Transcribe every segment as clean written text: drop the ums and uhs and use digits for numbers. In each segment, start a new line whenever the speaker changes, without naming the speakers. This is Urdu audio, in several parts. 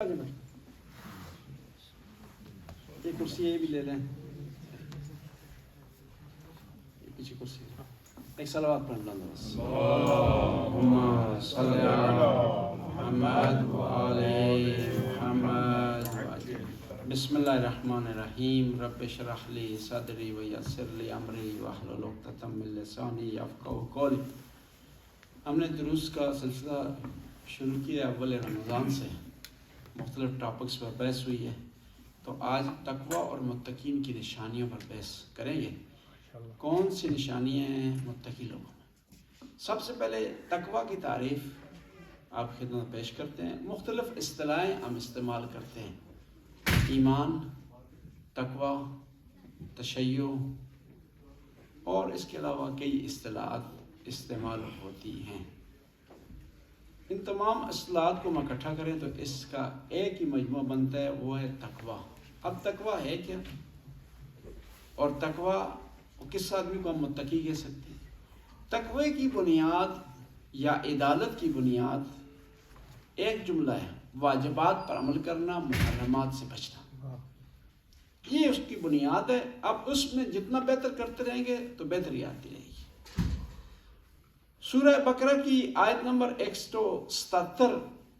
یہ کرسی یہ بھی لے لیں، یہ پیچھے کرسی ایک صلوات پڑھ لیں بس۔ اللہم صلی علی محمد وآل محمد۔ بسم اللہ الرحمن الرحیم۔ رب اشرح لی صدری ویسر لی امری واحلل عقدۃ من لسانی یفقہوا قولی۔ ہم نے دروس کا سلسلہ شروع کیا اول رمضان سے، مختلف ٹاپکس پر بحث ہوئی ہے، تو آج تقوی اور متقین کی نشانیوں پر بحث کریں گے۔ کون سی نشانیاں ہیں متقی لوگوں میں؟ سب سے پہلے تقوی کی تعریف آپ خدمت پیش کرتے ہیں۔ مختلف اصطلاحیں ہم استعمال کرتے ہیں، ایمان، تقوی، تشیع اور اس کے علاوہ کئی اصطلاحات استعمال ہوتی ہیں۔ ان تمام اصطلاحات کو ہم اکٹھا کریں تو اس کا ایک ہی مجموعہ بنتا ہے، وہ ہے تقوی۔ اب تقوی ہے کیا، اور تقوی کس آدمی کو ہم متقی کہہ سکتے ہیں؟ تقوی کی بنیاد یا عدالت کی بنیاد ایک جملہ ہے، واجبات پر عمل کرنا، محرمات سے بچنا، یہ اس کی بنیاد ہے۔ اب اس میں جتنا بہتر کرتے رہیں گے تو بہتری آتی رہے گی۔ سورہ بقرہ کی آیت نمبر 177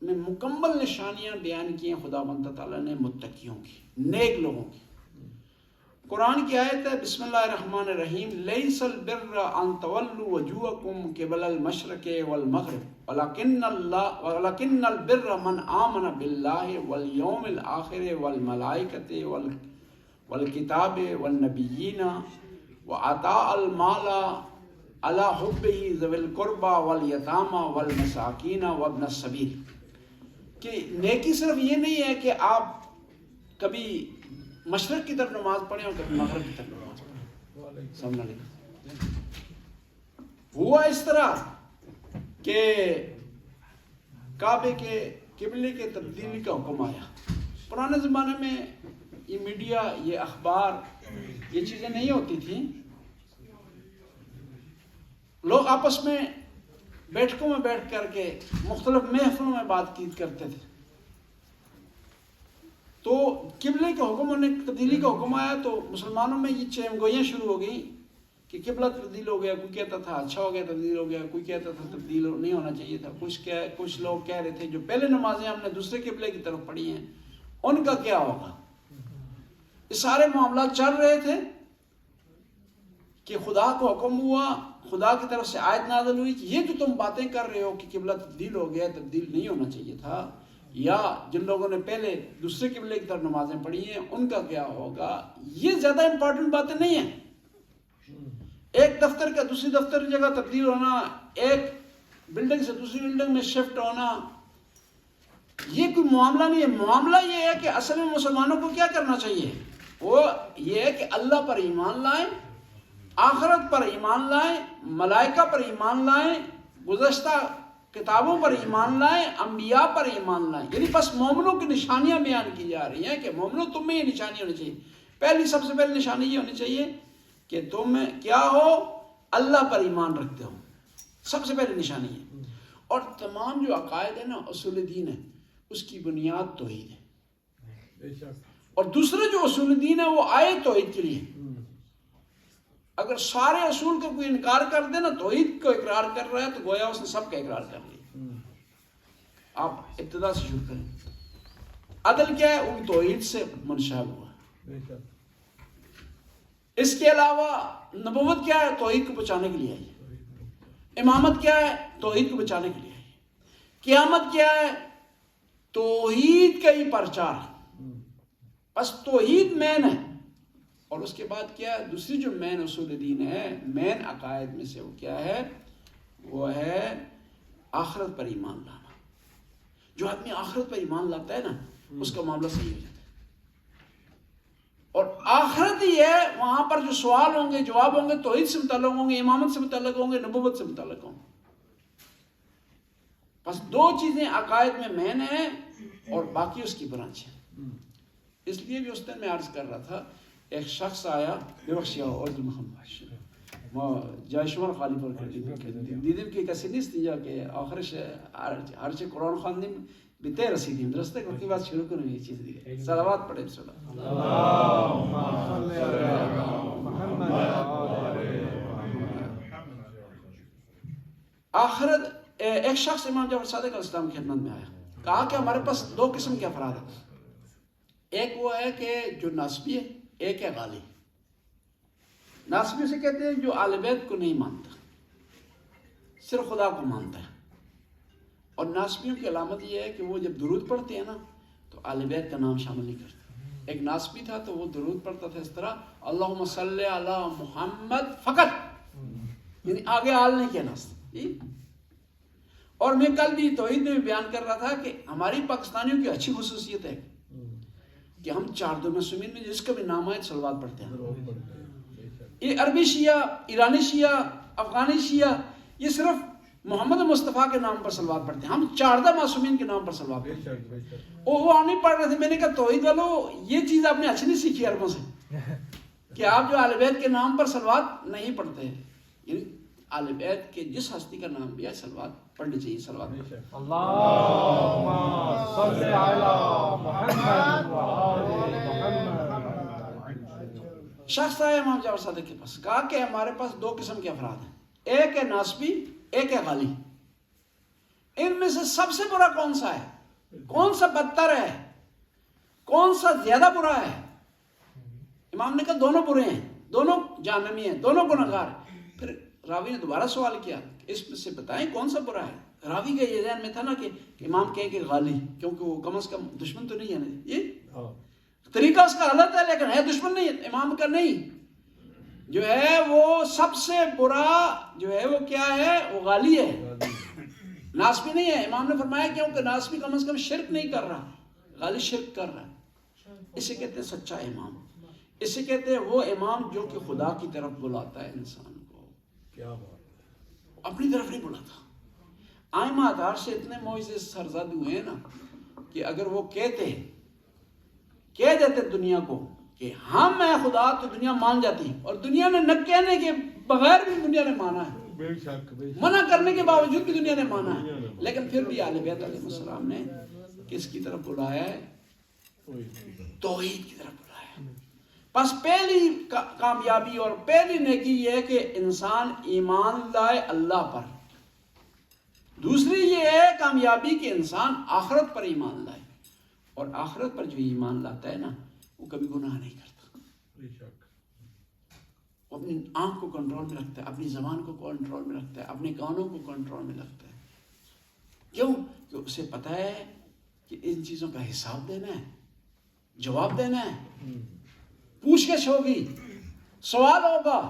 میں مکمل نشانیاں بیان کی ہیں خدا بندہ تعالیٰ نے متقیوں کی، نیک لوگوں کی۔ قرآن کی آیت ہے، بسم اللہ الرحمن الرحیم، لیس البر ان تولوا وجوہکم قبل المشرق والمغرب ولکن البر من آمن باللہ والیوم الآخر والملائکۃ والکتاب والنبیین وآتاء المال علی حبہ ذوی القربى والیتامى والمساکین وابن السبیل، کہ نیکی صرف یہ نہیں ہے کہ آپ کبھی مشرق کی طرف نماز پڑھیں اور کبھی مغرب کی طرف نماز پڑھیں۔ سمجھنا نہیں ہوا اس طرح کہ کعبے کے قبلے کے تبدیلی کا حکم آیا۔ پرانے زمانے میں یہ میڈیا، یہ اخبار، یہ چیزیں نہیں ہوتی تھیں، لوگ آپس میں بیٹھکوں میں بیٹھ کر کے مختلف محفلوں میں بات چیت کرتے تھے، تو قبلے کے حکم نے تبدیلی کا حکم آیا تو مسلمانوں میں یہ چہم گوئیاں شروع ہو گئیں کہ قبلہ تبدیل ہو گیا، کوئی کہتا تھا اچھا ہو گیا تبدیل ہو گیا، کوئی کہتا تھا تبدیل نہیں ہونا چاہیے تھا، کچھ لوگ کہہ رہے تھے جو پہلے نمازیں ہم نے دوسرے قبلے کی طرف پڑھی ہیں ان کا کیا ہوگا۔ یہ سارے معاملات چل رہے تھے کہ خدا کو حکم ہوا، خدا کی طرف سے آیت نازل ہوئی کہ یہ جو تم باتیں کر رہے ہو کہ قبلہ تبدیل ہو گیا، تبدیل نہیں ہونا چاہیے تھا، یا جن لوگوں نے پہلے دوسرے قبلے کی طرف نمازیں پڑھی ہیں ان کا کیا ہوگا۔ یہ زیادہ امپورٹنٹ باتیں نہیں ہیں۔ ایک دفتر کا دوسری دفتر کی جگہ تبدیل ہونا، ایک بلڈنگ سے دوسری بلڈنگ میں شفٹ ہونا، یہ کوئی معاملہ نہیں ہے۔ معاملہ یہ ہے کہ اصل میں مسلمانوں کو کیا کرنا چاہیے، وہ یہ ہے کہ اللہ پر ایمان لائیں، آخرت پر ایمان لائیں، ملائکہ پر ایمان لائیں، گزشتہ کتابوں پر ایمان لائیں، انبیاء پر ایمان لائیں۔ یعنی بس مومنوں کی نشانیاں بیان کی جا رہی ہیں کہ مومنوں تم میں یہ نشانی ہونی چاہیے۔ سب سے پہلی نشانی یہ ہونی چاہیے کہ تم کیا ہو، اللہ پر ایمان رکھتے ہو، سب سے پہلی نشانی ہے۔ اور تمام جو عقائد ہیں نا، اصول دین ہے، اس کی بنیاد توحید ہے، اور دوسرے جو اصول دین ہے وہ آئے توحید کے لیے۔ اگر سارے اصول کا کوئی انکار کر دے نا، توحید کو اقرار کر رہا ہے تو گویا اس نے سب کا اقرار کر لیا۔ آپ ابتدا سے شروع کریں۔ عدل کیا ہے، وہ توحید سے منشا ہوا۔ اس کے علاوہ نبوت کیا ہے، توحید کو بچانے کے لیے آئی۔ امامت کیا ہے، توحید کو بچانے کے لیے آئی۔ قیامت کیا ہے، توحید کا ہی پرچار، بس توحید مین ہے۔ اور اس کے بعد کیا ہے، دوسری جو مین اصول دین ہے، مین عقائد میں سے وہ کیا ہے، وہ ہے آخرت پر ایمان لانا۔ جو آدمی آخرت پر ایمان لاتا ہے نا، اس کا معاملہ صحیح ہو جاتا ہے۔ اور آخرت ہی ہے، وہاں پر جو سوال ہوں گے، جواب ہوں گے، توحید سے متعلق ہوں گے، امامت سے متعلق ہوں گے، نبوت سے متعلق ہوں گے۔ بس دو چیزیں عقائد میں مین ہیں اور باقی اس کی برانچ ہے۔ اس لیے بھی اس دن میں عرض کر رہا تھا، ایک شخص آیا، ببخشید اردو محمد ما جای شما رو خالی پر کردیم دیدیم که کسی نیست اینجا که آخرش هرچه قرآن خواندیم بیتے رسیدیم درسته کو کی بات شروع کروں یہ چیز دیگه صلوات پڑھیں بسم اللہ
اللهم صل على محمد
آخرت ایک شخص امام جعفر صادق علیہ السلام کی خدمت میں آیا کہا کہ ہمارے پاس دو قسم کے افراد ہیں ایک وہ ہے کہ جو ناسبی ہے ایک ہے غالی ناسبی سے کہتے ہیں جو اہل بیت کو نہیں مانتا صرف خدا کو مانتا ہے اور ناسبیوں کی علامت یہ ہے کہ وہ جب درود پڑھتے ہیں نا تو اہل بیت کا نام شامل نہیں کرتے ایک ناسبی تھا تو وہ درود پڑھتا تھا اس طرح اللہم صلی علی محمد فقط یعنی آگے آل نہیں کہنا اور میں کل بھی توحید میں بیان کر رہا تھا کہ ہماری پاکستانیوں کی اچھی خصوصیت ہے کہ ہم چار دو معصومین میں جس کا بھی نام آئے صلوات پڑھتے ہیں یہ عربی شیعہ ایرانی شیعہ افغانی شیعہ یہ صرف محمد مصطفیٰ کے نام پر صلوات پڑھتے ہیں ہم چاردہ معصومین کے نام پر صلوات پڑھتے ہیں وہ نہیں پڑھ رہے تھے میں نے کہا توحید والو یہ چیز آپ نے اچھی نہیں سیکھی عربوں سے کہ آپ جو اہل بیت کے نام پر صلوات نہیں پڑھتے ہیں یعنی اہل بیت کے جس ہستی کا نام بھی ہے صلوات پڑھنی چاہیے صلوات
اللهم صل على محمد وآل محمد
شخص آیا امام جعفر صادق کے پاس کہا کہ ہمارے پاس دو قسم کے افراد ہیں ایک ہے ناسبی ایک ہے غالی ان میں سے سب سے برا کون سا ہے کون سا بدتر ہے کون سا زیادہ برا ہے امام نے کہا دونوں برے ہیں دونوں جہنمی ہیں دونوں گنہگار ہیں پھر راوی نے دوبارہ سوال کیا اس میں سے بتائیں کون سا برا ہے راوی کا یہ ذہن میں تھا نا کہ امام کہے کہ غالی کیونکہ وہ کم از کم دشمن تو نہیں ہے نا یہ طریقہ اس کا غلط ہے لیکن ہے دشمن نہیں امام کا نہیں جو ہے وہ سب سے برا جو ہے وہ کیا ہے وہ غالی ہے ناسبی نہیں ہے امام نے فرمایا کیونکہ ناسبی کم از کم شرک نہیں کر رہا غالی شرک کر رہا ہے اسے کہتے ہیں سچا امام اسے کہتے ہیں وہ امام جو کہ خدا کی طرف بلاتا ہے انسان کو
کیا بات
اپنی طرف نہیں بلاتا آئمہ ادھار سے اتنے معجزے سرزد ہوئے ہیں نا کہ اگر وہ کہہ دیتے دنیا کو کہ ہم میں خدا تو دنیا مان جاتی اور دنیا نے نہ کہنے کے بغیر بھی دنیا نے مانا ہے
بے شک
منع کرنے کے باوجود بھی دنیا نے مانا ہے لیکن پھر بھی اہل بیت علیہ السلام نے کس کی طرف بلایا ہے توحید کی طرف بلایا ہے بس پہلی کامیابی اور پہلی نیکی یہ ہے کہ انسان ایمان لائے اللہ پر دوسری یہ ہے کامیابی کہ انسان آخرت پر ایمان لائے اور آخرت پر جو ایمان لاتا ہے نا وہ کبھی گناہ نہیں کرتا وہ اپنی آنکھ کو کنٹرول میں رکھتا ہے اپنی زبان کو کنٹرول میں رکھتا ہے اپنے کانوں کو کنٹرول میں رکھتا ہے کیوں کہ اسے پتہ ہے کہ ان چیزوں کا حساب دینا ہے جواب دینا ہے پوچھ گچھ ہوگی سوال ہوگا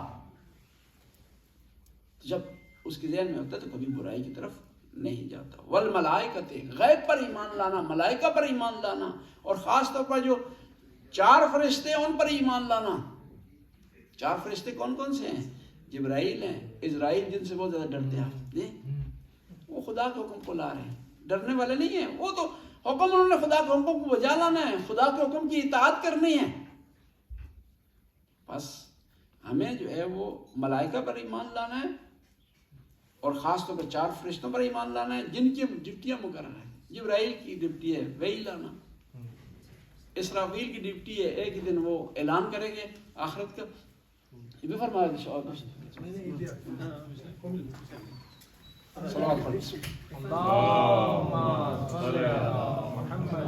جب اس کے ذہن میں ہوتا ہے تو کبھی برائی کی طرف نہیں جاتا والملائکۃ غیب پر ایمان لانا ملائکہ پر ایمان لانا اور خاص طور پر جو 4 فرشتے ان پر ایمان لانا 4 فرشتے کون کون سے ہیں جبرائیل ہیں اسرائیل جن سے بہت زیادہ ڈرتے ہیں وہ خدا کے حکم کو لا رہے ہیں ڈرنے والے نہیں ہیں وہ تو حکم انہوں نے خدا کے حکم کو بجا لانا ہے خدا کے حکم کی اطاعت کرنی ہے بس ہمیں جو ہے وہ ملائکہ پر ایمان لانا ہے اور خاص طور پر 4 فرشتوں پر ایمان لانا ہے جن کی ڈپٹیاں مقرر ہیں جبرائیل کی ڈپٹی ہے وہی لانا اسرافیل کی ڈپٹی ہے ایک ہی دن وہ اعلان کریں گے آخرت کا یہ بھی فرمایا صلوات پڑھیں
اللهم صل على محمد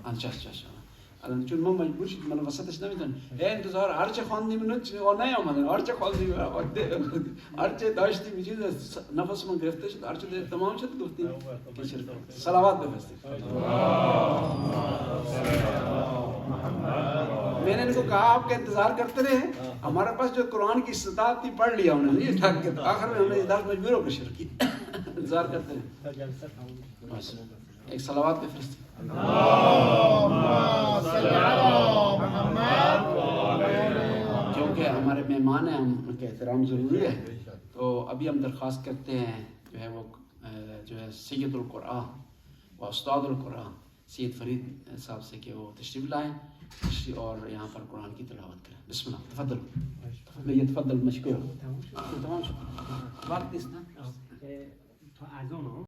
اچھا الان چون ما مجبور شدیم من وسطش نمیدونم انتظار هرچه خواندیم نیامدن هرچه خواندیم هرچه داشتیم چیز نفسمون گرفته شد هرچه تمام شد گفتیم که صلوات بفرستیم میں نے ان کو کہا آپ کا انتظار کرتے رہے ہمارے پاس جو قرآن کی استطاعت تھی پڑھ لیا انہوں نے آخر میں ہم نے ادارت مجبور ہو کر شروع کی انتظار کرتے رہے بس ایک صلوات بفرستیم کیونکہ ہمارے مہمان ہیں ہم ان کا احترام ضروری ہے تو ابھی ہم درخواست کرتے ہیں جو ہے وہ جو ہے سید القرآن و استاد القرآن سید فرید صاحب سے کہ وہ تشریف لائیں اور یہاں پر قرآن کی تلاوت کریں بسم اللہ تفضل تفضل مشکور تمام وقت اس نا
تا اذان ها